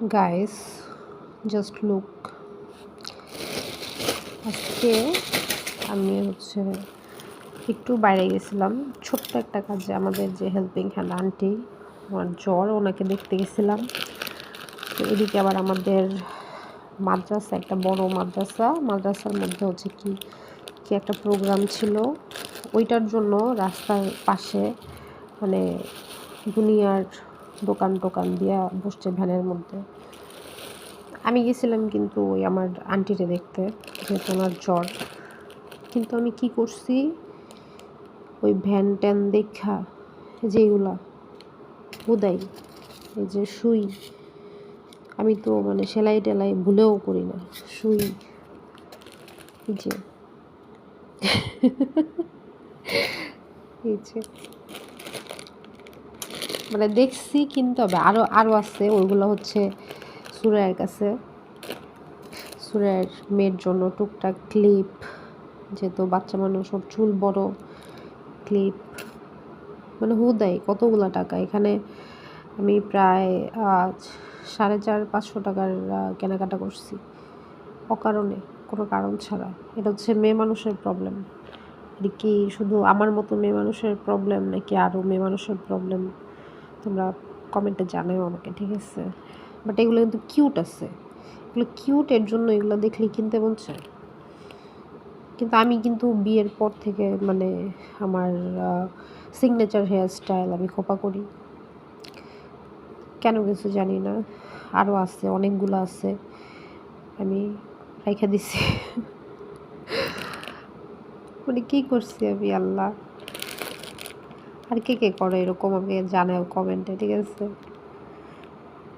Guys, just look. আজকে আমি একটু বাইরে গেছিলাম ছোট্ট একটা কাজে। আমাদের যে হেল্পিং হ্যান্ড আন্টি, আমার জ্বর, ওনাকে দেখতে গেছিলাম। তো এদিকে আবার আমাদের মাদ্রাসা, একটা বড় মাদ্রাসার মধ্যে কি একটা প্রোগ্রাম ছিল। ওইটার জন্য রাস্তার পাশে মানে দুনিয়ার দোকান টোকান দিয়া বসছে ভ্যানের মধ্যে। আমি গেছিলাম কিন্তু ওই আমার আন্টিরে দেখতে, যেহেতু ওনার জ্বর। কিন্তু আমি কি করছি, ওই ভ্যান ট্যান দেখা যেগুলা হুদাই, এই যে সুই, আমি তো সেলাই টেলাই ভুলেও করি না। সুই, এই যে এই যে দেখছি, কিনতে হবে। আরও আছে, ওইগুলো সুরাইয়ের কাছে। সুরাইয়ের মেয়ের জন্য টুকটাক ক্লিপ, যেহেতু বাচ্চা মানুষ, ওর চুল বড়, ক্লিপ হুদাই কতগুলো টাকা। এখানে আমি প্রায় 450-500 টাকার কেনাকাটা করছি, অকারণে, কোনো কারণ ছাড়া। এটা মেয়ে মানুষের প্রবলেম। এটা কি শুধু আমার মতো মেয়ে মানুষের প্রবলেম, নাকি আরও মেয়ে মানুষের প্রবলেম? তোমরা কমেন্টে জানাও আমাকে, ঠিক আছে? বাট এগুলো কিন্তু কিউট আছে, এগুলো কিউট, এর জন্য এগুলো দেখলে কিনতে মন চায়। কিন্তু আমি বিয়ের পর থেকে আমার সিগনেচার হেয়ার স্টাইল আমি খোপা করি, কেন কিছু জানি না। আরও আছে, অনেকগুলো আছে, আমি রেখে দিছি। কী করছি আমি, আল্লাহ। আর কে কে করে এরকম আমাকে জানাও কমেন্টে, ঠিক আছে?